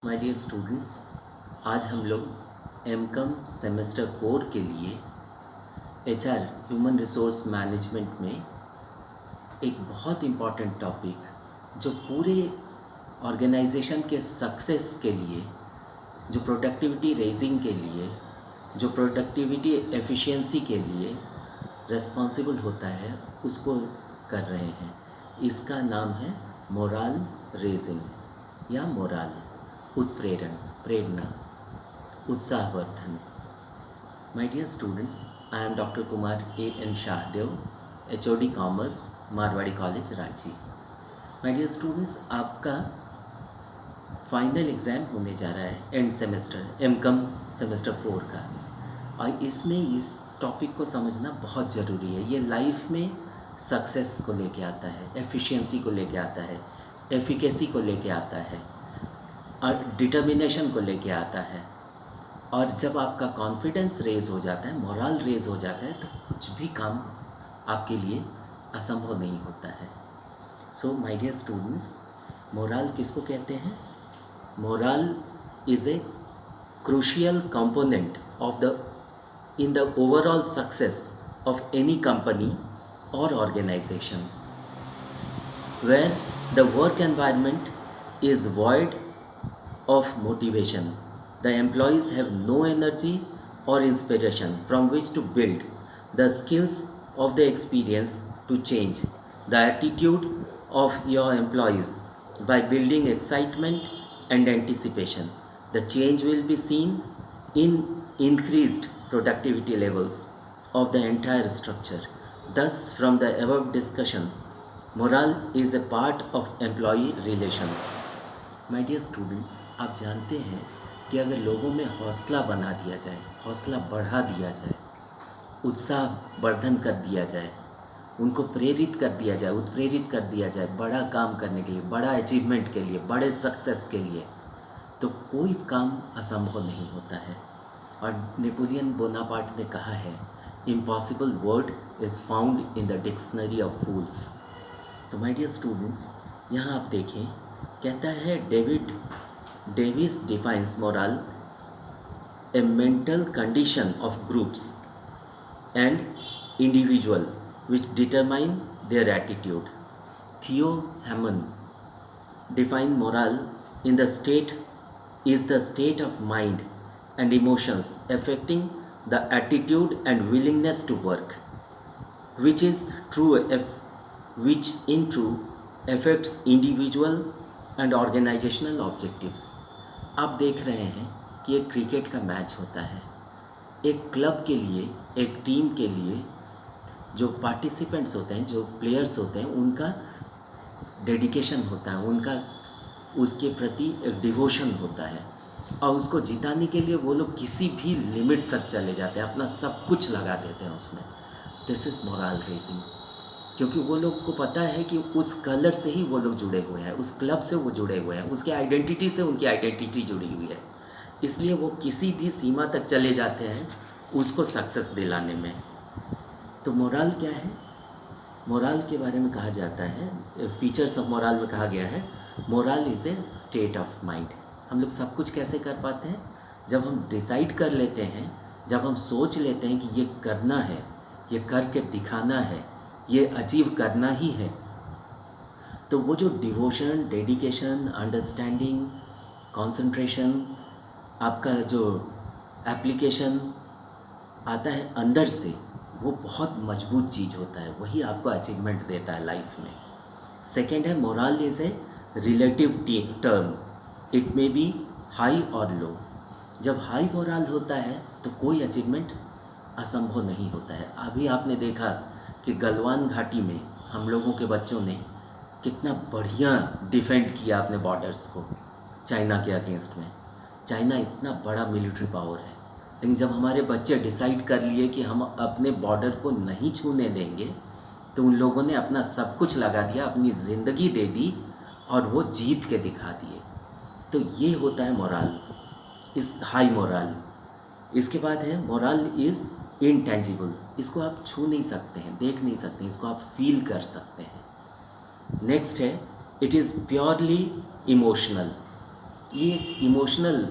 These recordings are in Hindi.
माय डियर स्टूडेंट्स, आज हम लोग एमकॉम सेमेस्टर 4 के लिए एचआर ह्यूमन रिसोर्स मैनेजमेंट में एक बहुत इम्पॉर्टेंट टॉपिक जो पूरे ऑर्गेनाइजेशन के सक्सेस के लिए, जो प्रोडक्टिविटी रेजिंग के लिए, जो प्रोडक्टिविटी एफिशिएंसी के लिए रेस्पॉन्सिबल होता है, उसको कर रहे हैं। इसका नाम है मोराल रेजिंग या मोराल, उत्प्रेरण, प्रेरणा, उत्साहवर्धन। My dear students, I am doctor Kumar A.N. Shahdeo, HOD commerce, Marwari college, Ranchi. My dear students, आपका फाइनल एग्ज़ाम होने जा रहा है एंड सेमेस्टर एमकॉम सेमेस्टर 4 का, और इसमें इस टॉपिक को समझना बहुत ज़रूरी है। ये लाइफ में सक्सेस को लेके आता है, एफिशिएंसी को लेके आता है, एफिकेसी को लेके आता है और डिटर्मिनेशन को लेके आता है। और जब आपका कॉन्फिडेंस रेज हो जाता है, मोरल रेज हो जाता है, तो कुछ भी काम आपके लिए असंभव नहीं होता है। So my dear students, morale किसको कहते हैं? Morale is a crucial component of the in the overall success of any company और organisation, where the work environment is void of motivation. The employees have no energy or inspiration from which to build the skills of the experience to change the attitude of your employees by building excitement and anticipation. The change will be seen in increased productivity levels of the entire structure. Thus, from the above discussion, morale is a part of employee relations. My dear students, आप जानते हैं कि अगर लोगों में हौसला बना दिया जाए, हौसला बढ़ा दिया जाए, उत्साह वर्धन कर दिया जाए, उनको प्रेरित कर दिया जाए, उत्प्रेरित कर दिया जाए बड़ा काम करने के लिए, बड़ा अचीवमेंट के लिए, बड़े सक्सेस के लिए, तो कोई काम असंभव नहीं होता है। और नेपोलियन बोनापार्ट ने कहा है, impossible word is found in the dictionary of fools. तो माय डियर स्टूडेंट्स, यहाँ आप देखें, कहता है Davis defines moral a mental condition of groups and individual which determine their attitude. Theo Hammond defined morale in the state is the state of mind and emotions affecting the attitude and willingness to work, which is true which in true affects individual and organizational objectives. आप देख रहे हैं कि एक क्रिकेट का मैच होता है। एक क्लब के लिए, एक टीम के लिए जो पार्टिसिपेंट्स होते हैं, जो प्लेयर्स होते हैं, उनका डेडिकेशन होता है, उनका उसके प्रति एक डिवोशन होता है, और उसको जिताने के लिए वो लोग किसी भी लिमिट तक चले जाते हैं, अपना सब कुछ लगा देते हैं उसमें। दिस इज़ मोरल रेजिंग, क्योंकि वो लोग को पता है कि उस कलर से ही वो लोग जुड़े हुए हैं, उस क्लब से वो जुड़े हुए हैं, उसके आइडेंटिटी से उनकी आइडेंटिटी जुड़ी हुई है, इसलिए वो किसी भी सीमा तक चले जाते हैं उसको सक्सेस दिलाने में। तो मोरल क्या है? मोरल के बारे में कहा जाता है, फीचर्स ऑफ मोरल में कहा गया है, morale is A state of mind. हम लोग सब कुछ कैसे कर पाते हैं? जब हम डिसाइड कर लेते हैं, जब हम सोच लेते हैं कि ये करना है, ये करके दिखाना है, ये अचीव करना ही है, तो वो जो डिवोशन, डेडिकेशन, अंडरस्टैंडिंग, कंसंट्रेशन, आपका जो एप्लीकेशन आता है अंदर से, वो बहुत मजबूत चीज़ होता है, वही आपको अचीवमेंट देता है लाइफ में। सेकेंड है, morale is a relative term, it may be high और लो। जब हाई मोरल होता है तो कोई अचीवमेंट असंभव नहीं होता है। अभी आपने देखा कि गलवान घाटी में हम लोगों के बच्चों ने कितना बढ़िया डिफेंड किया अपने बॉर्डर्स को चाइना के अगेंस्ट में। चाइना इतना बड़ा मिलिट्री पावर है, लेकिन जब हमारे बच्चे डिसाइड कर लिए कि हम अपने बॉर्डर को नहीं छूने देंगे, तो उन लोगों ने अपना सब कुछ लगा दिया, अपनी ज़िंदगी दे दी और वो जीत के दिखा दिए। तो ये होता है मोरल, इस हाई मोरल। इसके बाद है मोरल इज़ इनटेंजिबल, इसको आप छू नहीं सकते हैं, देख नहीं सकते हैं, इसको आप फील कर सकते हैं। नेक्स्ट है, इट इज़ प्योरली इमोशनल, ये एक इमोशनल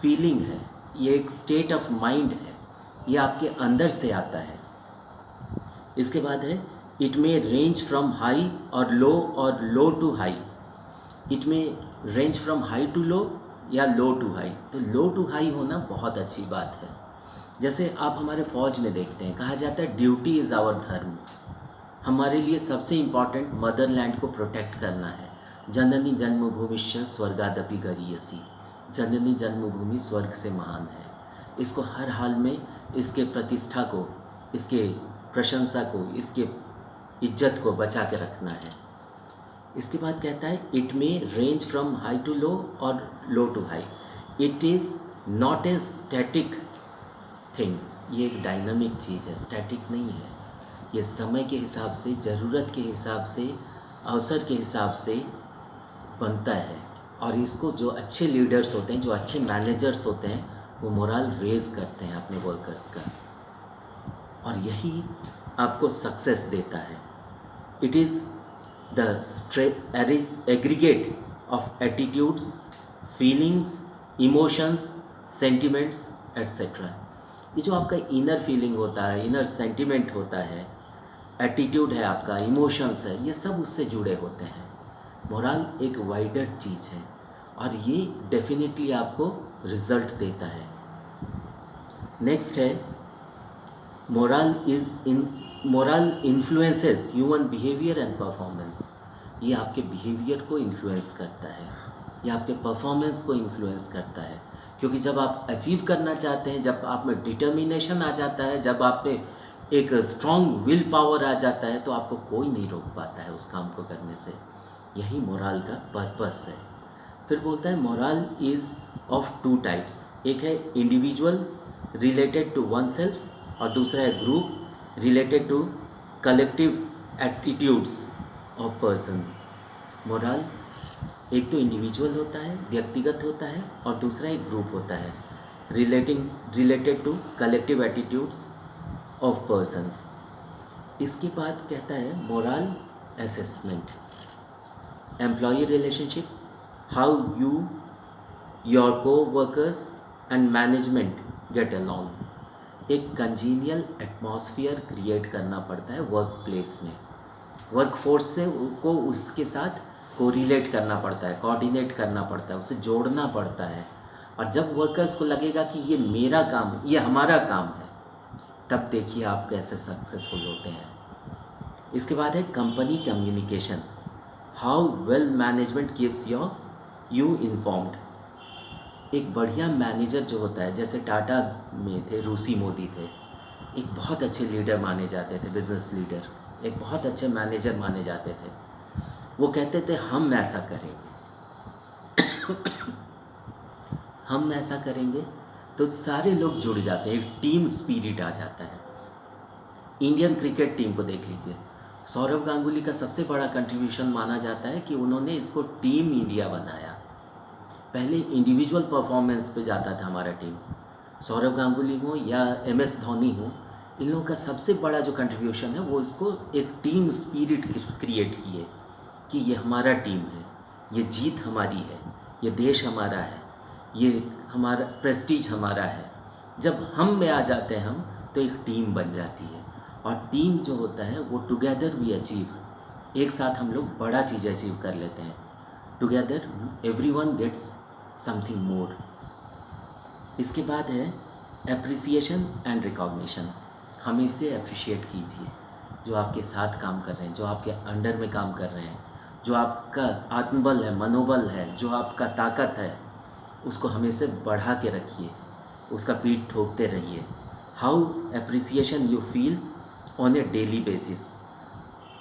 फीलिंग है, ये एक स्टेट ऑफ माइंड है, ये आपके अंदर से आता है। इसके बाद है it may range from high और लो टू हाई। इट में रेंज फ्रॉम हाई टू लो या लो टू हाई। तो लो टू हाई होना बहुत अच्छी बात है। जैसे आप हमारे फ़ौज में देखते हैं, कहा जाता है ड्यूटी इज़ आवर धर्म। हमारे लिए सबसे इम्पॉर्टेंट मदरलैंड को प्रोटेक्ट करना है। जननी जन्मभूमिश्च स्वर्गादपि गरीयसी। जननी जन्मभूमि स्वर्ग से महान है। इसको हर हाल में इसके प्रतिष्ठा को, इसके प्रशंसा को, इसके इज्जत को बचा के रखना है। इसके बाद कहता है it may range from high to low और low to high. It is not a static thing. ये एक डायनामिक चीज़ है, स्टैटिक नहीं है। ये समय के हिसाब से, ज़रूरत के हिसाब से, अवसर के हिसाब से बनता है। और इसको जो अच्छे लीडर्स होते हैं, जो अच्छे मैनेजर्स होते हैं, वो मोरल रेज करते हैं अपने वर्कर्स का, और यही आपको सक्सेस देता है। It is the aggregate of attitudes, feelings, emotions, sentiments etcetera. ये जो आपका इनर फीलिंग होता है, इनर सेंटिमेंट होता है, एटीट्यूड है आपका, इमोशंस है, ये सब उससे जुड़े होते हैं। मोरल एक वाइडर चीज़ है और ये डेफिनेटली आपको रिजल्ट देता है। नेक्स्ट है moral influences human behaviour and performance. ये आपके बिहेवियर को इन्फ्लुएंस करता है, ये आपके परफॉर्मेंस को इन्फ्लुएंस करता है। क्योंकि जब आप अचीव करना चाहते हैं, जब आप में डिटर्मिनेशन आ जाता है, जब आप में एक स्ट्रॉन्ग विल पावर आ जाता है, तो आपको कोई नहीं रोक पाता है उस काम को करने से। यही मोरल का पर्पस है। फिर बोलता है morale is of two types. एक है individual related to one self, और दूसरा है group related to collective attitudes of person. Morale एक तो इंडिविजुअल होता है, व्यक्तिगत होता है, और दूसरा एक ग्रुप होता है related to collective attitudes of persons. इसके बाद कहता है moral assessment, employ relationship, how you your coworkers and management get along. एक कंजीनियल एटमॉस्फेयर क्रिएट करना पड़ता है वर्क प्लेस में। वर्क फोर्स से को उसके साथ कोरिलेट करना पड़ता है, कोऑर्डिनेट करना पड़ता है, उसे जोड़ना पड़ता है। और जब वर्कर्स को लगेगा कि ये मेरा काम, ये हमारा काम है, तब देखिए आप कैसे सक्सेसफुल होते हैं। इसके बाद है company communication, how well management keeps you informed. एक बढ़िया मैनेजर जो होता है, जैसे टाटा में थे, रूसी मोदी थे, एक बहुत अच्छे लीडर माने जाते थे, बिजनेस लीडर, एक बहुत अच्छे मैनेजर माने जाते थे। वो कहते थे हम ऐसा करेंगे हम ऐसा करेंगे, तो सारे लोग जुड़ जाते हैं, एक टीम स्पिरिट आ जाता है। इंडियन क्रिकेट टीम को देख लीजिए, सौरव गांगुली का सबसे बड़ा कंट्रीब्यूशन माना जाता है कि उन्होंने इसको टीम इंडिया बनाया। पहले इंडिविजुअल परफॉर्मेंस पे जाता था हमारा टीम, सौरव गांगुली हो या MS धोनी हो, इन लोगों का सबसे बड़ा जो कंट्रीब्यूशन है वो इसको एक टीम स्पिरिट क्रिएट किए कि ये हमारा टीम है, ये जीत हमारी है, ये देश हमारा है, ये हमारा प्रेस्टीज हमारा है। जब हम में आ जाते हैं हम, तो एक टीम बन जाती है। और टीम जो होता है वो टुगेदर वी अचीव, एक साथ हम लोग बड़ा चीज़ अचीव कर लेते हैं। Together everyone gets something more. इसके बाद है एप्रिसिएशन एंड रिकॉग्निशन। हमेशा अप्रिशिएट कीजिए जो आपके साथ काम कर रहे हैं, जो आपके अंडर में काम कर रहे हैं, जो आपका आत्मबल है, मनोबल है, जो आपका ताकत है, उसको हमेशा बढ़ा के रखिए, उसका पीठ ठोकते रहिए। How appreciation you feel on A daily basis.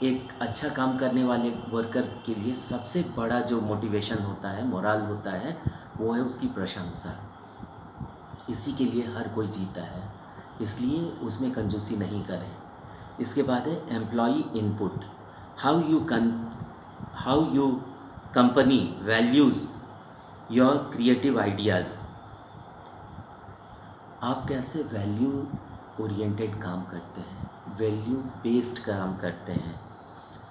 एक अच्छा काम करने वाले वर्कर के लिए सबसे बड़ा जो मोटिवेशन होता है, मोरल होता है, वो है उसकी प्रशंसा। इसी के लिए हर कोई जीता है, इसलिए उसमें कंजूसी नहीं करें। इसके बाद है employee input, how you company values your creative ideas. आप कैसे वैल्यू ओरिएंटेड काम करते हैं, वैल्यू बेस्ड काम करते हैं,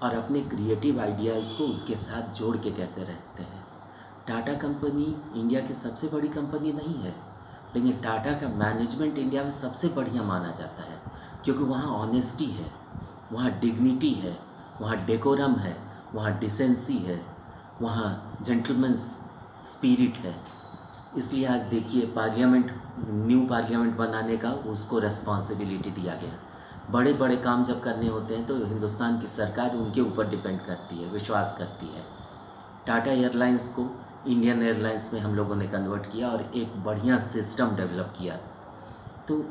और अपने क्रिएटिव आइडियाज़ को उसके साथ जोड़ के कैसे रहते हैं। टाटा कंपनी इंडिया की सबसे बड़ी कंपनी नहीं है, लेकिन टाटा का मैनेजमेंट इंडिया में सबसे बढ़िया माना जाता है, क्योंकि वहाँ ऑनेस्टी है, वहाँ डिग्निटी है, वहाँ डेकोरम है, वहाँ डिसेंसी है, वहाँ जेंटलमैन्स स्पिरिट है। इसलिए आज देखिए पार्लियामेंट, न्यू पार्लियामेंट बनाने का उसको रेस्पॉन्सिबिलिटी दिया गया। बड़े बड़े काम जब करने होते हैं तो हिंदुस्तान की सरकार उनके ऊपर डिपेंड करती है, विश्वास करती है। टाटा एयरलाइंस को इंडियन एयरलाइंस में हम लोगों ने कन्वर्ट किया और एक बढ़िया सिस्टम डेवलप किया। तो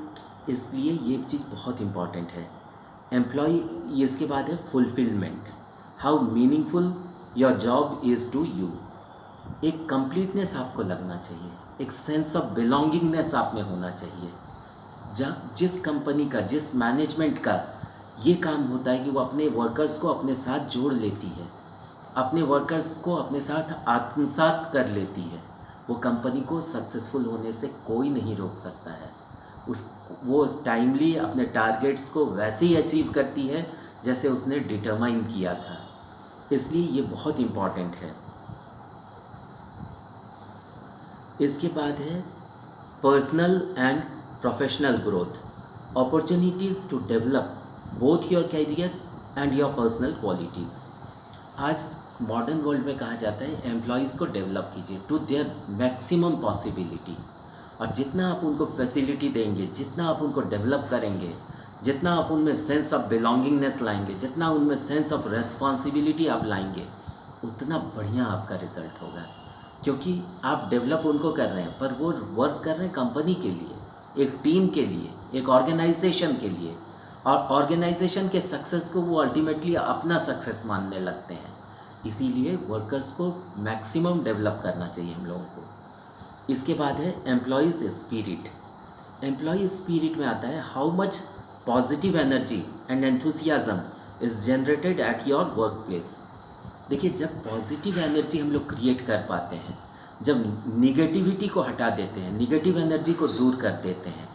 इसलिए ये चीज़ बहुत इम्पॉर्टेंट है। एम्प्लॉय, इसके बाद है fulfilment, how meaningful your job is to you. एक कंप्लीटनेस आपको लगना चाहिए, एक सेंस ऑफ बिलोंगिंगनेस आप में होना चाहिए। जिस कंपनी का, जिस मैनेजमेंट का ये काम होता है कि वो अपने वर्कर्स को अपने साथ जोड़ लेती है, अपने वर्कर्स को अपने साथ आत्मसात कर लेती है, वो कंपनी को सक्सेसफुल होने से कोई नहीं रोक सकता है। वो टाइमली अपने टारगेट्स को वैसे ही अचीव करती है जैसे उसने डिटरमाइन किया था। इसलिए ये बहुत इम्पॉर्टेंट है। इसके बाद है personal and professional growth, opportunities to develop both your career and your personal qualities. आज मॉडर्न वर्ल्ड में कहा जाता है एम्प्लॉयज़ को डेवलप कीजिए टू देयर मैक्सिमम पॉसिबिलिटी, और जितना आप उनको फैसिलिटी देंगे, जितना आप उनको डेवलप करेंगे, जितना आप उनमें सेंस ऑफ बिलोंगिंगनेस लाएंगे, जितना उनमें सेंस ऑफ रेस्पॉन्सिबिलिटी आप लाएंगे, उतना बढ़िया आपका रिजल्ट होगा। क्योंकि आप डेवलप उनको कर रहे हैं, पर वो वर्क कर रहे हैं कंपनी के लिए, एक टीम के लिए, एक ऑर्गेनाइजेशन के लिए, और ऑर्गेनाइजेशन के सक्सेस को वो अल्टीमेटली अपना सक्सेस मानने लगते हैं। इसीलिए वर्कर्स को मैक्सिमम डेवलप करना चाहिए हम लोगों को। इसके बाद है एम्प्लॉयज़ स्पिरिट। एम्प्लॉय स्पिरिट में आता है how much positive energy and enthusiasm is generated at your work place. देखिए, जब पॉजिटिव एनर्जी हम लोग क्रिएट कर पाते हैं, जब निगेटिविटी को हटा देते हैं, निगेटिव एनर्जी को दूर कर देते हैं,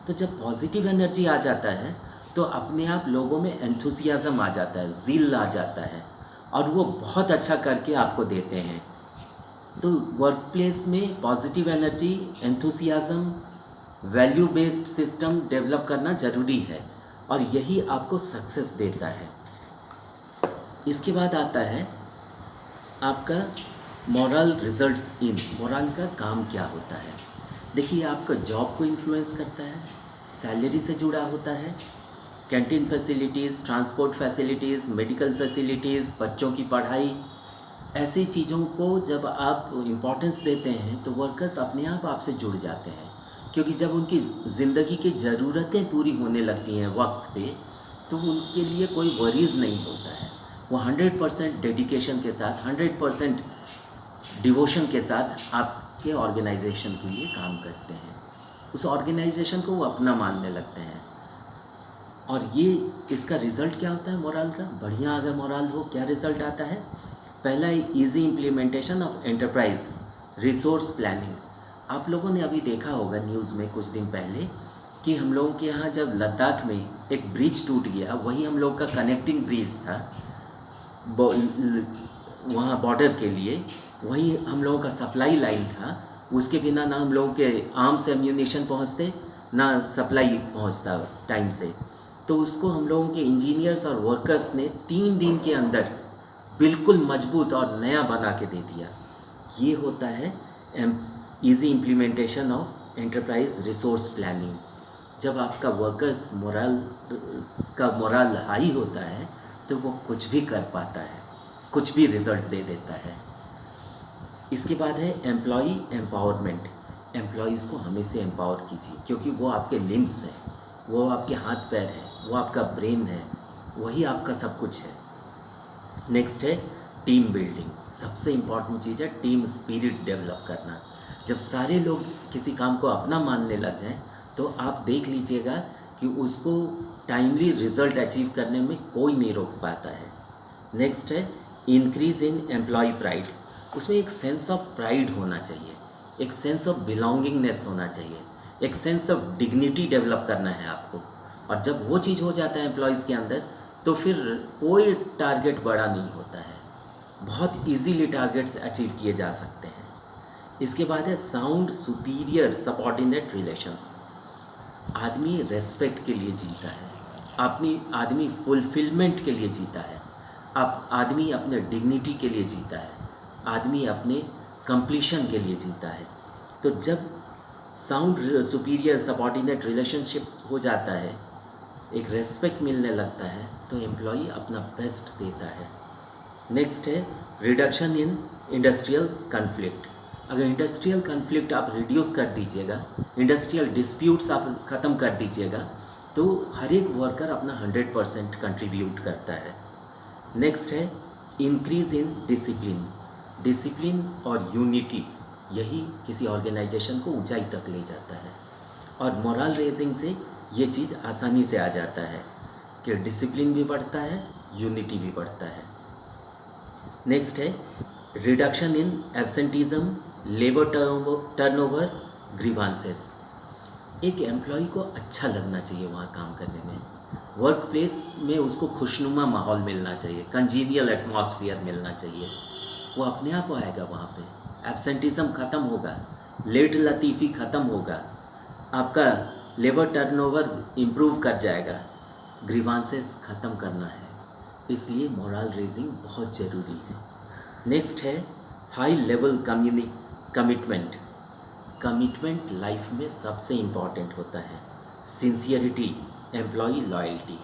तो जब पॉजिटिव एनर्जी आ जाता है तो अपने आप लोगों में एंथुसियाज्म आ जाता है, ज़ील आ जाता है, और वो बहुत अच्छा करके आपको देते हैं। तो वर्क प्लेस में positive energy, enthusiasm, value based system develop करना ज़रूरी है, और यही आपको सक्सेस देता है। इसके बाद आता है आपका मोरल रिजल्ट्स इन। मोरल का काम क्या होता है? देखिए, आपका जॉब को इन्फ्लुएंस करता है, सैलरी से जुड़ा होता है, canteen facilities, transport facilities, medical facilities, बच्चों की पढ़ाई, ऐसी चीज़ों को जब आप इम्पोर्टेंस देते हैं तो वर्कर्स अपने आप आपसे जुड़ जाते हैं। क्योंकि जब उनकी ज़िंदगी की ज़रूरतें पूरी होने लगती हैं वक्त पे, तो उनके लिए कोई वरीज़ नहीं होता है। वो 100% डेडिकेशन के साथ, 100% डिवोशन के साथ आपके ऑर्गेनाइजेशन के लिए काम करते हैं। उस ऑर्गेनाइजेशन को वो अपना मानने लगते हैं। और ये इसका रिज़ल्ट क्या होता है मोरल का? बढ़िया अगर मोरल हो, क्या रिज़ल्ट आता है? पहला है easy implementation of enterprise resource planning. आप लोगों ने अभी देखा होगा न्यूज़ में कुछ दिन पहले कि हम लोगों के यहाँ जब लद्दाख में एक ब्रिज टूट गया, वही हम लोग का कनेक्टिंग ब्रिज था वहाँ बॉर्डर के लिए, वही हम लोगों का सप्लाई लाइन था। उसके बिना ना हम लोगों के आर्म्स एम्यूनिशन पहुँचते, ना सप्लाई पहुँचता टाइम से। तो उसको हम लोगों के इंजीनियर्स और वर्कर्स ने 3 दिन के अंदर बिल्कुल मजबूत और नया बना के दे दिया। ये होता है easy implementation of enterprise resource planning. जब आपका वर्कर्स मोरल हाई होता है तो वो कुछ भी कर पाता है, कुछ भी रिज़ल्ट दे देता है। इसके बाद है एम्प्लॉई एम्पावरमेंट। एम्प्लॉयज़ को हमेशा एम्पावर कीजिए, क्योंकि वो आपके लिम्स हैं, वो आपके हाथ पैर हैं, वो आपका ब्रेन है, वही आपका सब कुछ है। नेक्स्ट है टीम बिल्डिंग। सबसे इम्पॉर्टेंट चीज़ है टीम स्पिरिट डेवलप करना। जब सारे लोग किसी काम को अपना मानने लग जाएं तो आप देख लीजिएगा कि उसको टाइमली रिजल्ट अचीव करने में कोई नहीं रोक पाता है। नेक्स्ट है इंक्रीज इन एम्प्लॉय प्राइड। उसमें एक सेंस ऑफ प्राइड होना चाहिए, एक सेंस ऑफ बिलोंगिंगनेस होना चाहिए, एक सेंस ऑफ डिग्निटी डेवलप करना है आपको। और जब वो चीज़ हो जाता है एम्प्लॉयज़ के अंदर तो फिर कोई टारगेट बड़ा नहीं होता है, बहुत इजीली टारगेट्स अचीव किए जा सकते हैं। इसके बाद है साउंड सुपीरियर सबऑर्डिनेट रिलेशंस। आदमी रेस्पेक्ट के लिए जीता है, आदमी फुलफिलमेंट के लिए जीता है, आदमी अपने डिग्निटी के लिए जीता है, आदमी अपने कंप्लीशन के लिए जीता है। तो जब साउंड सुपीरियर सबऑर्डिनेट रिलेशनशिप हो जाता है, एक रेस्पेक्ट मिलने लगता है, तो एम्प्लॉई अपना बेस्ट देता है। नेक्स्ट है रिडक्शन इन इंडस्ट्रियल कन्फ्लिक्ट। अगर इंडस्ट्रियल कन्फ्लिक्ट आप रिड्यूस कर दीजिएगा, इंडस्ट्रियल डिस्प्यूट्स आप ख़त्म कर दीजिएगा, तो हर एक वर्कर अपना 100% कंट्रीब्यूट करता है। नेक्स्ट है इंक्रीज इन डिसिप्लिन। डिसिप्लिन और यूनिटी यही किसी ऑर्गेनाइजेशन को ऊंचाई तक ले जाता है, और मोरल रेजिंग से ये चीज़ आसानी से आ जाता है कि डिसिप्लिन भी बढ़ता है, यूनिटी भी बढ़ता है। नेक्स्ट है reduction in absenteeism, labour turnover, grievances. एक एम्प्लॉय को अच्छा लगना चाहिए वहाँ काम करने में, वर्क प्लेस में उसको खुशनुमा माहौल मिलना चाहिए, कंजीनियल एटमॉस्फेयर मिलना चाहिए। वो अपने आप आएगा वहाँ पे, एब्सेंटिज्म ख़त्म होगा, लेट लतीफ़ी ख़त्म होगा, आपका लेबर टर्नओवर इम्प्रूव कर जाएगा, ग्रीवांसेस ख़त्म करना है। इसलिए मोरल रेजिंग बहुत ज़रूरी है। नेक्स्ट है high level commitment. Commitment life में सबसे इम्पॉर्टेंट होता है। Sincerity, employee loyalty.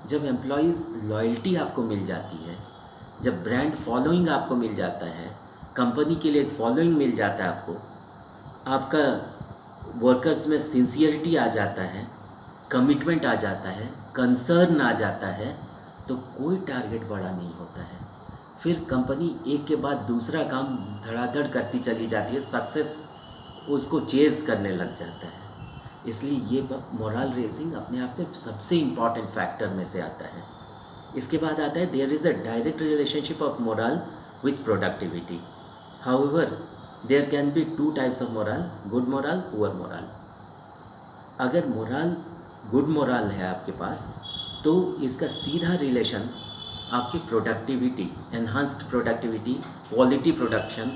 जब एम्प्लॉयज़ लॉयल्टी आपको मिल जाती है, जब ब्रांड फॉलोइंग आपको मिल जाता है, कंपनी के लिए एक फॉलोइंग मिल जाता है आपको, आपका वर्कर्स में सिंसियरिटी आ जाता है, कमिटमेंट आ जाता है, कंसर्न आ जाता है, तो कोई टारगेट बड़ा नहीं होता है। फिर कंपनी एक के बाद दूसरा काम धड़ाधड़ करती चली जाती है, सक्सेस उसको चेज़ करने लग जाता है। इसलिए ये मोरल रेजिंग अपने आप में सबसे इम्पॉर्टेंट फैक्टर में से आता है। इसके बाद आता है there is a direct relationship of morale with productivity. However there can be 2 types of morale, good morale, poor morale. अगर मोरल गुड मोरल है आपके पास, तो इसका सीधा रिलेशन आपकी productivity, enhanced productivity, quality production,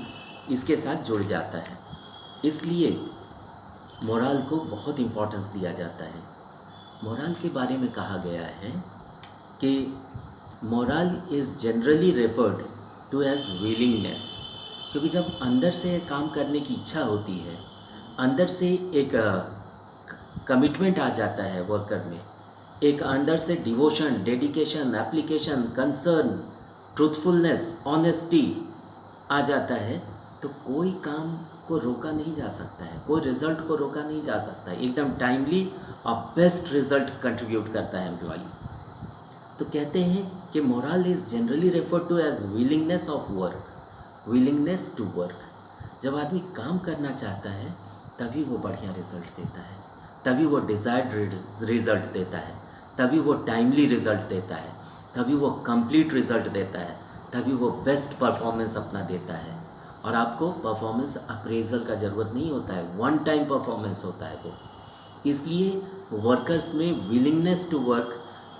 इसके साथ जुड़ जाता है। इसलिए मोरल को बहुत इम्पोर्टेंस दिया जाता है। मोरल के बारे में कहा गया है कि morale is generally referred to as willingness, क्योंकि जब अंदर से काम करने की इच्छा होती है, अंदर से एक कमिटमेंट आ जाता है वर्कर में, एक अंदर से devotion, dedication, application, concern, truthfulness, honesty आ जाता है, तो कोई काम को रोका नहीं जा सकता है, कोई रिज़ल्ट को रोका नहीं जा सकता है। एकदम टाइमली और बेस्ट रिज़ल्ट कंट्रीब्यूट करता है एम्प्लॉई। तो कहते हैं कि morale is generally referred to as willingness of work, willingness to work. जब आदमी काम करना चाहता है, तभी वो बढ़िया रिज़ल्ट देता है, तभी वो डिज़ायर्ड रिज़ल्ट देता है, तभी वो टाइमली रिज़ल्ट देता है, तभी वो कंप्लीट रिज़ल्ट देता है, तभी वो बेस्ट परफॉर्मेंस अपना देता है। और आपको परफॉर्मेंस अप्रेजल का ज़रूरत नहीं होता है, वन टाइम परफॉर्मेंस होता है वो। इसलिए वर्कर्स में विलिंगनेस टू वर्क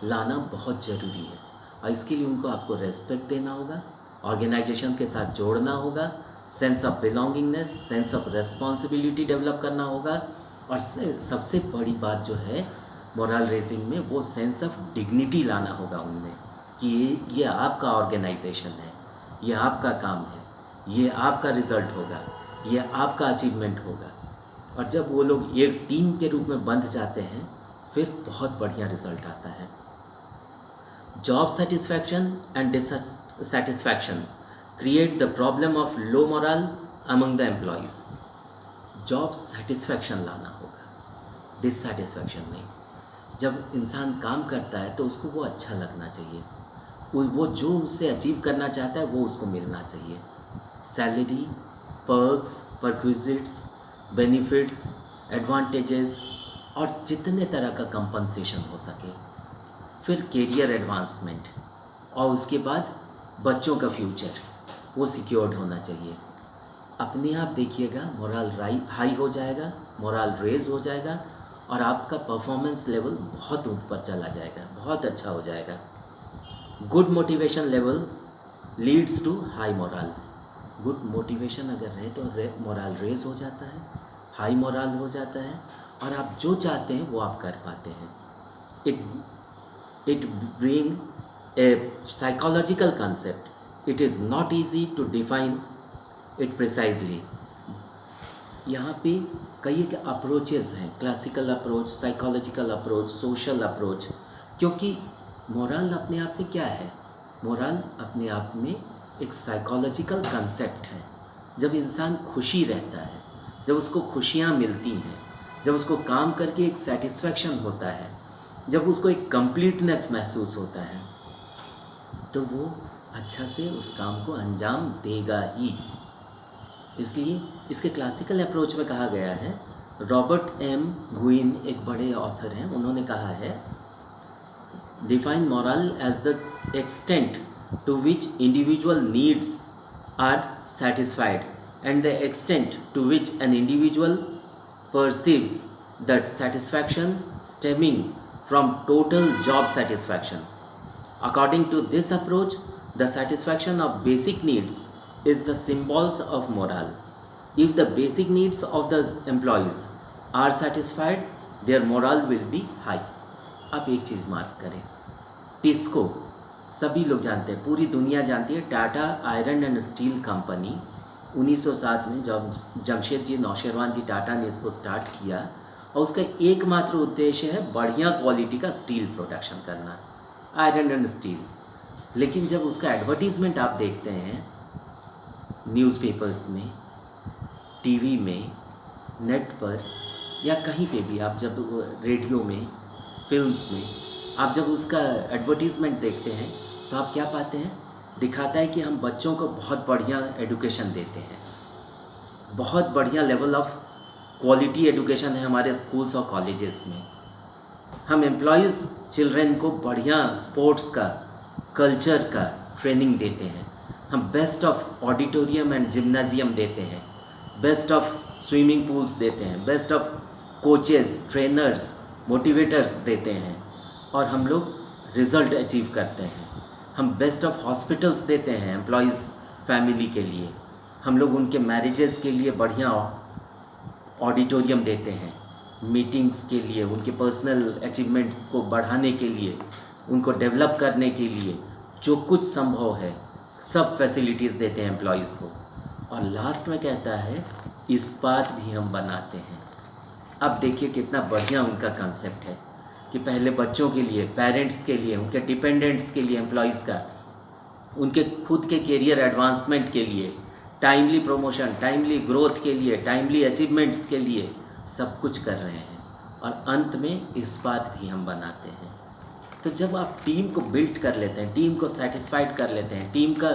लाना बहुत ज़रूरी है, और इसके लिए उनको आपको रेस्पेक्ट देना होगा, ऑर्गेनाइजेशन के साथ जोड़ना होगा, sense of belongingness, sense of responsibility develop करना होगा, और सबसे बड़ी बात जो है मोरल रेजिंग में, वो सेंस ऑफ डिग्निटी लाना होगा उनमें कि ये आपका ऑर्गेनाइजेशन है, ये आपका काम है, ये आपका रिज़ल्ट होगा, ये आपका अचीवमेंट होगा। और जब वो लोग एक टीम के रूप में बंध जाते हैं, फिर बहुत बढ़िया रिज़ल्ट आता है। Job satisfaction and dissatisfaction create the problem of low moral among the employees. Job satisfaction लाना होगा, डिससेटिस्फैक्शन नहीं। जब इंसान काम करता है तो उसको वो अच्छा लगना चाहिए, वो जो उससे अचीव करना चाहता है वो उसको मिलना चाहिए। Salary, perks, perquisites, benefits, advantages, और जितने तरह का कंपनसेशन हो सके। फिर कैरियर एडवांसमेंट, और उसके बाद बच्चों का फ्यूचर, वो सिक्योर्ड होना चाहिए। अपने आप देखिएगा मोरल हाई हो जाएगा, मोरल रेज हो जाएगा, और आपका परफॉर्मेंस लेवल बहुत ऊपर चला जाएगा, बहुत अच्छा हो जाएगा। Good motivation level leads to high morale. Good motivation अगर रहे तो मोरल रेज हो जाता है, हाई मोरल हो जाता है, और आप जो चाहते हैं वो आप कर पाते हैं. It bring a psychological concept. It is not easy to define it precisely. यहाँ पे कई एक अप्रोचेस हैं, classical approach, psychological approach, social approach. क्योंकि मोरल अपने आप में क्या है? मोरल अपने आप में एक साइकोलॉजिकल कंसेप्ट है. जब इंसान खुशी रहता है, जब उसको खुशियाँ मिलती हैं, जब उसको काम करके एक सेटिस्फैक्शन होता है, जब उसको एक कंप्लीटनेस महसूस होता है, तो वो अच्छा से उस काम को अंजाम देगा ही. इसलिए इसके क्लासिकल अप्रोच में कहा गया है, रॉबर्ट एम गुइन एक बड़े ऑथर हैं, उन्होंने कहा है, define morale as the extent to which individual needs are satisfied and the extent to which an individual perceives that satisfaction stemming from total job satisfaction. According to this approach, the satisfaction of basic needs is the symbols of morale. If the basic needs of the employees are satisfied, their morale will be high. आप एक चीज़ मार्क करें, टिस्को सभी लोग जानते हैं, पूरी दुनिया जानती है. Tata iron and steel company 1907 में जब जमशेद जी नौशेरवान जी टाटा ने इसको स्टार्ट किया, और उसका एकमात्र उद्देश्य है बढ़िया क्वालिटी का स्टील प्रोडक्शन करना, आयरन एंड स्टील. लेकिन जब उसका एडवर्टीज़मेंट आप देखते हैं न्यूज़पेपर्स में, टीवी में, नेट पर, या कहीं पे भी, आप जब रेडियो में, फिल्म्स में आप जब उसका एडवर्टीज़मेंट देखते हैं, तो आप क्या पाते हैं? दिखाता है कि हम बच्चों को बहुत बढ़िया एडुकेशन देते हैं, बहुत बढ़िया लेवल ऑफ क्वालिटी एडुकेशन है हमारे स्कूल्स और कॉलेजेस में. हम एम्प्लॉयज़ चिल्ड्रन को बढ़िया स्पोर्ट्स का, कल्चर का ट्रेनिंग देते हैं. हम best of auditorium and gymnasium देते हैं, बेस्ट ऑफ स्विमिंग पूल्स देते हैं, best of coaches, trainers, motivators देते हैं, और हम लोग रिज़ल्ट अचीव करते हैं. हम बेस्ट ऑफ हॉस्पिटल्स देते हैं एम्प्लॉयज़ फैमिली के लिए. हम लोग उनके मैरिजेस के लिए बढ़िया ऑडिटोरियम देते हैं, मीटिंग्स के लिए, उनके पर्सनल अचीवमेंट्स को बढ़ाने के लिए, उनको डेवलप करने के लिए जो कुछ संभव है सब फैसिलिटीज़ देते हैं एम्प्लॉयज़ को. और लास्ट में कहता है, इस्पात भी हम बनाते हैं. अब देखिए कितना बढ़िया उनका कंसेप्ट है कि पहले बच्चों के लिए, पेरेंट्स के लिए, उनके डिपेंडेंट्स के लिए, एम्प्लॉयज़ का, उनके खुद के करियर एडवांसमेंट के लिए, टाइमली प्रमोशन, टाइमली ग्रोथ के लिए, टाइमली अचीवमेंट्स के लिए सब कुछ कर रहे हैं. और अंत में इस्पात भी हम बनाते हैं. तो जब आप टीम को बिल्ड कर लेते हैं, टीम को सेटिस्फाइड कर लेते हैं, टीम का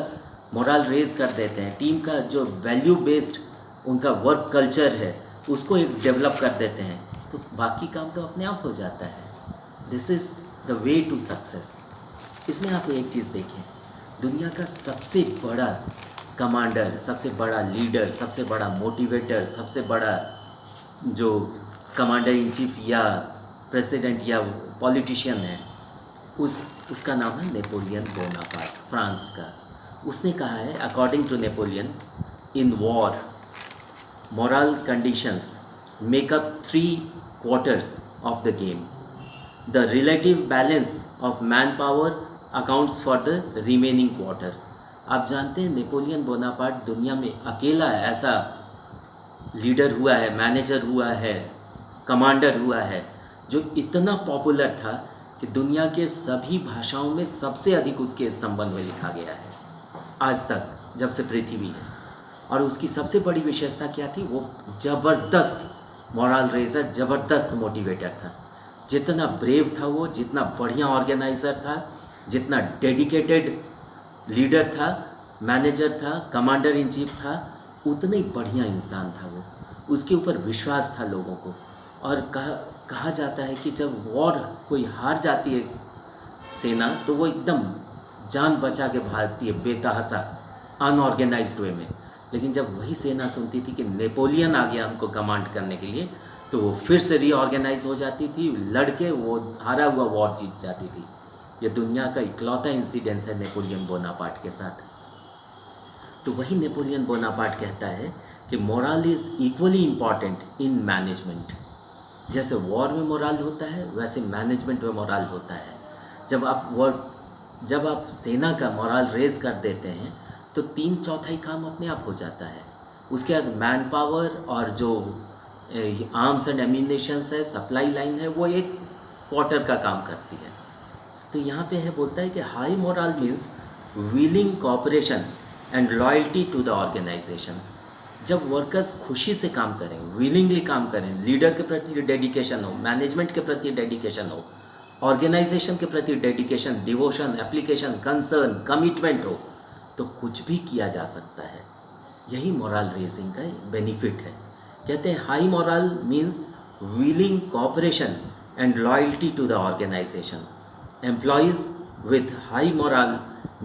मोरल रेज कर देते हैं, टीम का जो वैल्यू बेस्ड उनका वर्क कल्चर है उसको एक डेवलप कर देते हैं, तो बाकी काम तो अपने आप हो जाता है. This is the way to success. इसमें आप एक चीज़ देखें, दुनिया का सबसे बड़ा कमांडर, सबसे बड़ा लीडर, सबसे बड़ा मोटिवेटर, सबसे बड़ा जो कमांडर इन चीफ या प्रेसिडेंट या पॉलिटिशियन है, उसका नाम है नेपोलियन बोनापार्ट, फ्रांस का. उसने कहा है, according to Napoleon, in war moral conditions make up 3/4 of the game. The relative balance of manpower accounts for the remaining quarter. आप जानते हैं नेपोलियन बोनापार्ट दुनिया में अकेला ऐसा लीडर हुआ है, मैनेजर हुआ है, कमांडर हुआ है जो इतना पॉपुलर था कि दुनिया के सभी भाषाओं में सबसे अधिक उसके संबंध में लिखा गया है आज तक, जब से पृथ्वी है. और उसकी सबसे बड़ी विशेषता क्या थी? वो ज़बरदस्त मोरल रेजर, ज़बरदस्त मोटिवेटर था. जितना ब्रेव था वो, जितना बढ़िया ऑर्गेनाइज़र था, जितना डेडिकेटेड लीडर था, मैनेजर था, कमांडर इन चीफ था, उतना ही बढ़िया इंसान था वो. उसके ऊपर विश्वास था लोगों को. और कहा जाता है कि जब वॉर कोई हार जाती है सेना, तो वो एकदम जान बचा के भागती है बेतहासा, अनऑर्गेनाइज्ड वे में. लेकिन जब वही सेना सुनती थी कि नेपोलियन आ गया हमको कमांड करने के लिए, तो वो फिर से रीऑर्गेनाइज हो जाती थी, लड़के वो हारा हुआ वॉर जीत जाती थी. ये दुनिया का इकलौता इंसिडेंस है नेपोलियन बोनापार्ट के साथ. तो वही नेपोलियन बोनापार्ट कहता है कि morale is equally important in management. जैसे वॉर में मोरल होता है वैसे मैनेजमेंट में मोरल होता है। जब आप सेना का मोरल रेज कर देते हैं तो 3/4 काम अपने आप हो जाता है। उसके बाद मैन पावर और जो आर्म्स एंड एम्यूनेशंस है, सप्लाई लाइन है, वो एक क्वार्टर का काम करती है। तो यहाँ पे है बोलता है कि high morale means willing cooperation and loyalty to the organisation. जब वर्कर्स खुशी से काम करें, विलिंगली काम करें, लीडर के प्रति डेडिकेशन हो, मैनेजमेंट के प्रति डेडिकेशन हो, ऑर्गेनाइजेशन के प्रति dedication, devotion, application, concern, commitment हो, तो कुछ भी किया जा सकता है। यही मोरल रेजिंग का बेनिफिट है। कहते हैं high morale means willing cooperation and loyalty to the organisation. Employees with high morale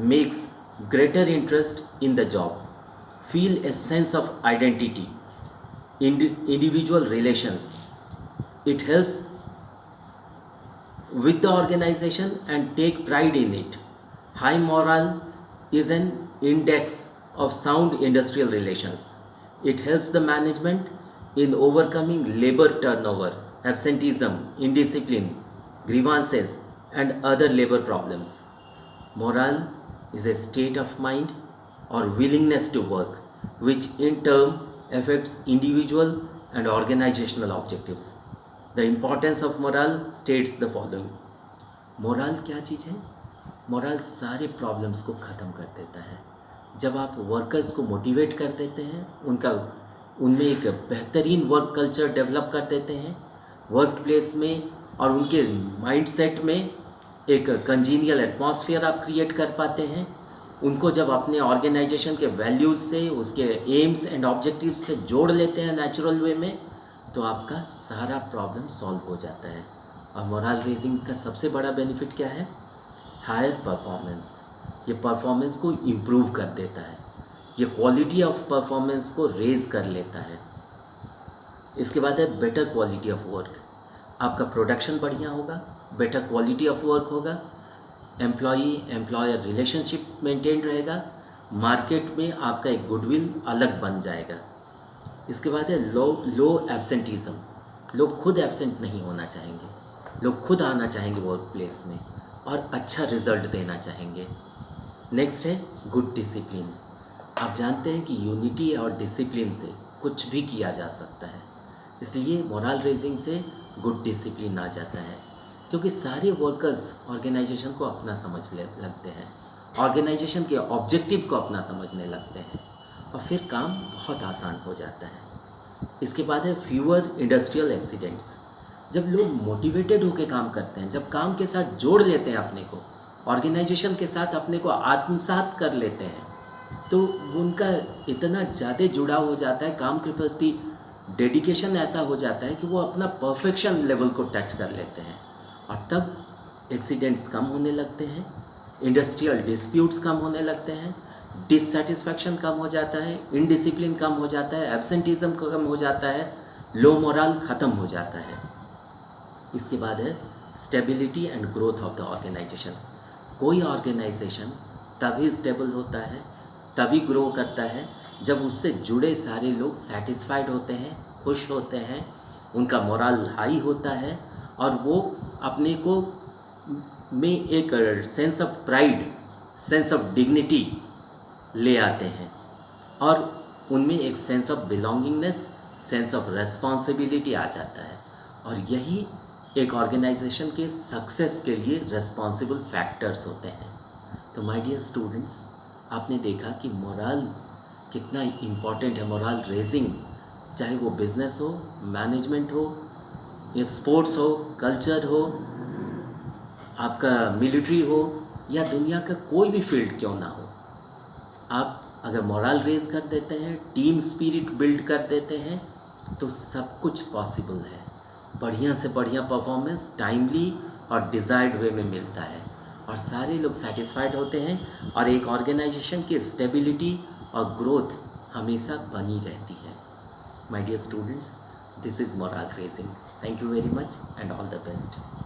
makes greater interest in the job, feel a sense of identity, individual relations. It helps with the organization and take pride in it. High morale is an index of sound industrial relations. It helps the management in overcoming labor turnover, absenteeism, indiscipline, grievances, and other labor problems. Morale is a state of mind or willingness to work, which in turn affects individual and organizational objectives. The importance of morale states the following. Morale क्या चीज़ है? Morale सारे प्रॉब्लम्स को ख़त्म कर देता है। जब आप वर्कर्स को मोटिवेट कर देते हैं, उनमें एक बेहतरीन वर्क कल्चर डेवलप कर देते हैं, वर्क प्लेस में और उनके माइंडसेट में एक कंजीनियल एटमॉस्फेयर आप क्रिएट कर पाते हैं, उनको जब अपने ऑर्गेनाइजेशन के वैल्यूज़ से, उसके एम्स एंड ऑब्जेक्टिव्स से जोड़ लेते हैं नेचुरल वे में, तो आपका सारा प्रॉब्लम सॉल्व हो जाता है। और मोरल रेजिंग का सबसे बड़ा बेनिफिट क्या है? Higher performance. ये परफॉर्मेंस को इम्प्रूव कर देता है, ये क्वालिटी ऑफ परफॉर्मेंस को रेज कर लेता है। इसके बाद है बेटर क्वालिटी ऑफ वर्क। आपका प्रोडक्शन बढ़िया होगा, बेटर क्वालिटी ऑफ वर्क होगा, एम्प्लॉई एम्प्लॉयर रिलेशनशिप मेंटेन रहेगा, मार्केट में आपका एक गुडविल अलग बन जाएगा। इसके बाद है लो एब्सेंटीज़म। लोग खुद एब्सेंट नहीं होना चाहेंगे, लोग खुद आना चाहेंगे वर्क प्लेस में और अच्छा रिजल्ट देना चाहेंगे। नेक्स्ट है गुड डिसिप्लिन। आप जानते हैं कि यूनिटी और डिसिप्लिन से कुछ भी किया जा सकता है, इसलिए मोरल रेजिंग से गुड डिसिप्लिन आ जाता है, क्योंकि सारे वर्कर्स ऑर्गेनाइजेशन को अपना समझने लगते हैं, ऑर्गेनाइजेशन के ऑब्जेक्टिव को अपना समझने लगते हैं और फिर काम बहुत आसान हो जाता है। इसके बाद है फ्यूअर इंडस्ट्रियल एक्सीडेंट्स। जब लोग मोटिवेटेड होकर काम करते हैं, जब काम के साथ जोड़ लेते हैं अपने को, ऑर्गेनाइजेशन के साथ अपने को आत्मसात कर लेते हैं, तो उनका इतना ज़्यादा जुड़ाव हो जाता है, काम के प्रति डेडिकेशन ऐसा हो जाता है कि वो अपना परफेक्शन लेवल को टच कर लेते हैं और तब एक्सीडेंट्स कम होने लगते हैं, इंडस्ट्रियल डिस्प्यूट्स कम होने लगते हैं, डिससेटिस्फैक्शन कम हो जाता है, इनडिसिप्लिन कम हो जाता है, एब्सेंटीज़म कम हो जाता है, लो मोरल ख़त्म हो जाता है। इसके बाद है stability and growth of the organisation. कोई ऑर्गेनाइजेशन तभी स्टेबल होता है, तभी ग्रो करता है जब उससे जुड़े सारे लोग सेटिस्फाइड होते हैं, खुश होते हैं, उनका मोरल हाई होता है और वो अपने को में एक sense of pride, sense of dignity ले आते हैं और उनमें एक sense of belongingness, sense of responsibility आ जाता है। और यही एक ऑर्गेनाइजेशन के सक्सेस के लिए रेस्पॉन्सिबल फैक्टर्स होते हैं। तो माय डियर स्टूडेंट्स, आपने देखा कि मोरल कितना इम्पॉर्टेंट है। मोरल रेजिंग, चाहे वो बिजनेस हो, मैनेजमेंट हो, या स्पोर्ट्स हो, कल्चर हो, आपका मिलिट्री हो या दुनिया का कोई भी फील्ड क्यों ना हो, आप अगर मोरल रेज कर देते हैं, टीम स्पिरिट बिल्ड कर देते हैं, तो सब कुछ पॉसिबल है। बढ़िया से बढ़िया परफॉर्मेंस टाइमली और डिज़ायर्ड वे में मिलता है और सारे लोग सेटिस्फाइड होते हैं और एक ऑर्गेनाइजेशन की स्टेबिलिटी और ग्रोथ हमेशा बनी रहती है। My dear students, this is morale raising. Thank you very much and all the best.